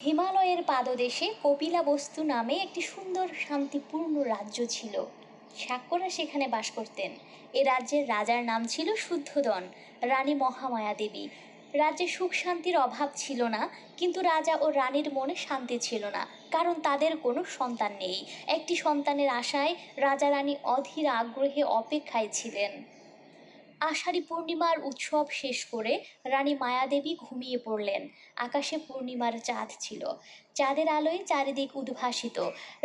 হিমালয়ের পাদদেশে কপিলাবস্তু নামে একটি সুন্দর শান্তিপূর্ণ রাজ্য ছিল। শাক্যরা সেখানে বাস করতেন। এ রাজ্যের রাজার নাম ছিল শুদ্ধোদন, রানী মহামায়া দেবী। রাজ্যে সুখ শান্তির অভাব ছিল না, কিন্তু রাজা ও রানীর মনে শান্তি ছিল না, কারণ তাদের কোনো সন্তান নেই। একটি সন্তানের আশায় রাজা রানী অধীর আগ্রহে অপেক্ষায় ছিলেন। আষাঢ়ী পূর্ণিমার উৎসব শেষ করে রানী মায়াদেবী ঘুমিয়ে পড়লেন। আকাশে পূর্ণিমার চাঁদ ছিল, চাঁদের আলোয় চারিদিক উদ্ভাসিত।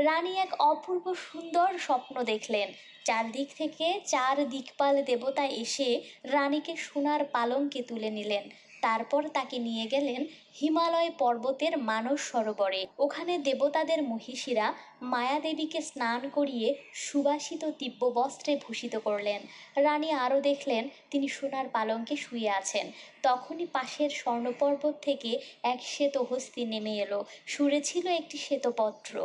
রানী এক অপূর্ব সুন্দর স্বপ্ন দেখলেন। চারদিক থেকে চার দিকপাল দেবতা এসে রানীকে সোনার পালঙ্কে তুলে নিলেন। তারপর তাকে নিয়ে গেলেন হিমালয় পর্বতের মানস সরোবরে। ওখানে দেবতাদের মহিষীরা মায়াদেবীকে স্নান করিয়ে সুবাসিত দিব্য বস্ত্রে ভূষিত করলেন। রানী আরও দেখলেন তিনি সোনার পালঙ্কে শুয়ে আছেন। তখনই পাশের স্বর্ণপর্বত থেকে এক শ্বেতহস্তি নেমে এলো। সুরে ছিল একটি শ্বেতপত্র।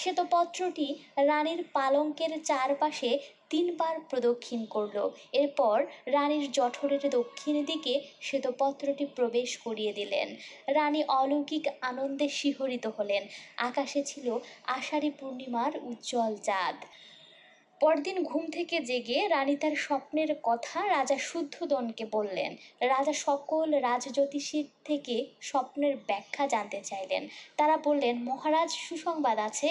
শ্বেতপত্রটি রানীর পালঙ্কের চারপাশে তিনবার প্রদক্ষিণ করল। এরপর রানীর জঠরের দক্ষিণ দিকে শ্বেতপত্রটি প্রবেশ করিয়ে দিলেন। রানী অলৌকিক আনন্দে শিহরিত হলেন। আকাশে ছিল আষাঢ়ী পূর্ণিমার উজ্জ্বল চাঁদ। পরদিন ঘুম থেকে জেগে রানী তার স্বপ্নের কথা রাজা শুদ্ধোদনকে বললেন। রাজা সকল রাজজ্যোতিষীর থেকে স্বপ্নের ব্যাখ্যা জানতে চাইলেন। তারা বললেন, মহারাজ, সুসংবাদ আছে,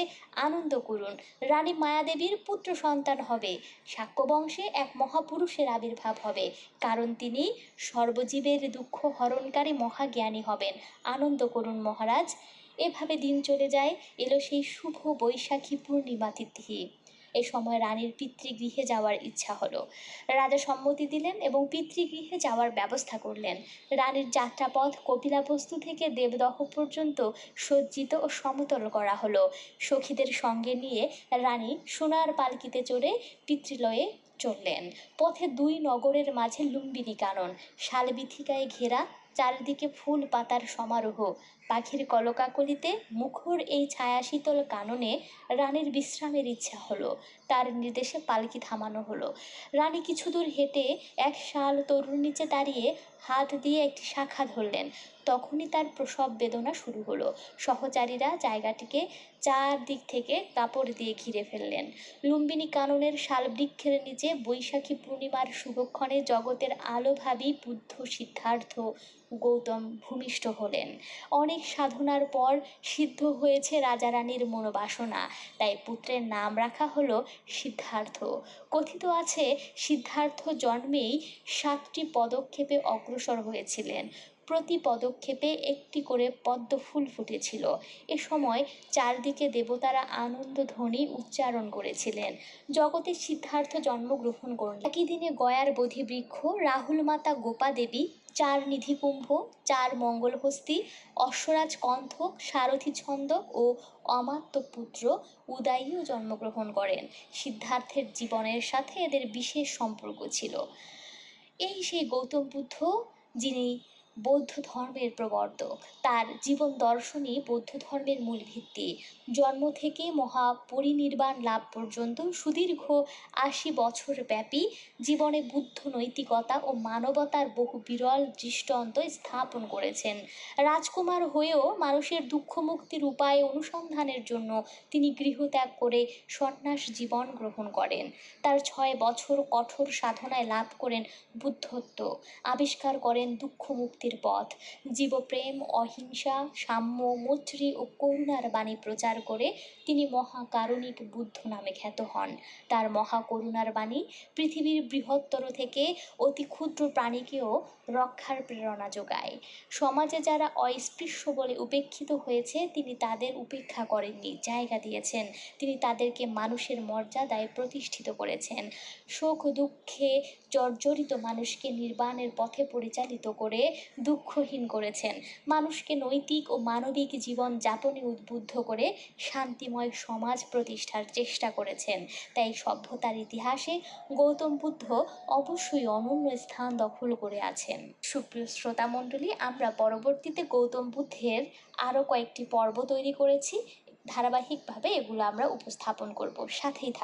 আনন্দ করুন। রানী মায়াদেবীর পুত্র সন্তান হবে। শাক্য বংশে এক মহাপুরুষের আবির্ভাব হবে, কারণ তিনি সর্বজীবের দুঃখ হরণকারী মহাজ্ঞানী হবেন। আনন্দ করুন মহারাজ। এভাবে দিন চলে যায়। এলো সেই শুভ বৈশাখী পূর্ণিমা তিথি। এ সময় রানীর পিতৃগৃহে যাওয়ার ইচ্ছা হলো। রাজা সম্মতি দিলেন এবং পিতৃগৃহে যাওয়ার ব্যবস্থা করলেন। রানীর যাত্রাপথ কপিলাবস্তু থেকে দেবদহ পর্যন্ত সজ্জিত ও সমতল করা হলো। সখীদের সঙ্গে নিয়ে রানী সোনার পালকিতে চড়ে পিতৃলয়ে চললেন। পথে দুই নগরের মাঝে লুম্বিনী কানন, শালবীথিকায় ঘেরা, চারিদিকে ফুল পাতার সমারোহ। পাখির কলকাকলিতে মুখর এই ছায়াশীতল কাননে রানীর বিশ্রামের ইচ্ছা হলো। তার নির্দেশে পালকি থামানো হলো। রানী কিছু দূর হেঁটে এক শাল তরুর নিচে দাঁড়িয়ে হাত দিয়ে একটি শাখা ধরলেন। তখনই তার প্রসব বেদনা শুরু হলো। সহচারীরা জায়গাটিকে চারদিক থেকে কাপড় দিয়ে ঘিরে ফেললেন। লুম্বিনী কাননের শালবৃক্ষের নিচে বৈশাখী পূর্ণিমার শুভক্ষণে জগতের আলোভাবী বুদ্ধ সিদ্ধার্থ গৌতম ভূমিষ্ঠ হলেন। অনেক সাধনার পর সিদ্ধ হয়েছে রাজা রানীর মনোবাসনা, তাই পুত্রের নাম রাখা হলো সিদ্ধার্থ। কথিত আছে সিদ্ধার্থ জন্মেই 7টি পদক্ষেপে অগ্রসর হয়েছিলেন। প্রতি পদক্ষেপে একটি করে পদ্ম ফুল ফুটেছিল। এ সময় চারদিকে দেবতারা আনন্দ ধ্বনি উচ্চারণ করেছিলেন। জগতে সিদ্ধার্থ জন্মগ্রহণ করলেন। একই দিনে গয়ার বোধিবৃক্ষ, রাহুল মাতা গোপা দেবী, 4 নিধিকুম্ভ, 4 মঙ্গলহস্তি, অশ্বরাজ কণ্ঠক, সারথি ছন্দক ও অমাত্য পুত্র উদাইও জন্মগ্রহণ করেন। সিদ্ধার্থের জীবনের সাথে এদের বিশেষ সম্পর্ক ছিল। এই সেই গৌতম বুদ্ধ, যিনি বৌদ্ধ ধর্মের প্রবর্তক। তার জীবন দর্শনই বৌদ্ধ ধর্মের মূল ভিত্তি। জন্ম থেকে মহাপরিনির্বাণ লাভ পর্যন্ত সুদীর্ঘ 80 বছর ব্যাপী জীবনে বুদ্ধ নৈতিকতা ও মানবতার বহু বিরল দৃষ্টান্ত স্থাপন করেছেন। রাজকুমার হয়েও মানুষের দুঃখ মুক্তির উপায় অনুসন্ধানের জন্য তিনি গৃহত্যাগ করে সন্ন্যাস জীবন গ্রহণ করেন। তার 6 বছর কঠোর সাধনায় লাভ করেন বুদ্ধত্ব, আবিষ্কার করেন দুঃখ মুক্তির পথ। জীবপ্রেম, অহিংসা, সাম্য, মৈত্রী ও করুণার বাণী প্রচার করে তিনি মহাকারুণিক বুদ্ধ নামে খ্যাত হন। তার মহাকরুণার বাণী পৃথিবীর বৃহত্তর থেকে অতি ক্ষুদ্র প্রাণীকেও রক্ষার প্রেরণা যোগায়। সমাজে যারা অস্পৃশ্য বলে উপেক্ষিত হয়েছে, তিনি তাদের উপেক্ষা করেননি, জায়গা দিয়েছেন। তিনি তাদেরকে মানুষের মর্যাদায় প্রতিষ্ঠিত করেছেন। শোক দুঃখে জর্জরিত মানুষকে নির্বাণের পথে পরিচালিত করে দুঃখহীন করেছেন। মানুষকে নৈতিক ও মানবিক জীবন যাপনে উদ্বুদ্ধ করে শান্তিময় সমাজ প্রতিষ্ঠার চেষ্টা করেছেন। তাই সভ্যতার ইতিহাসে গৌতম বুদ্ধ অবশ্যই অনন্য স্থান দখল করে আছেন। সুপ্রিয় শ্রোতা মণ্ডলী, আমরা পরবর্তীতে গৌতম বুদ্ধের আরও কয়েকটি পর্ব তৈরি করেছি। ধারাবাহিকভাবে এগুলো আমরা উপস্থাপন করব, সাথেই থাকুন।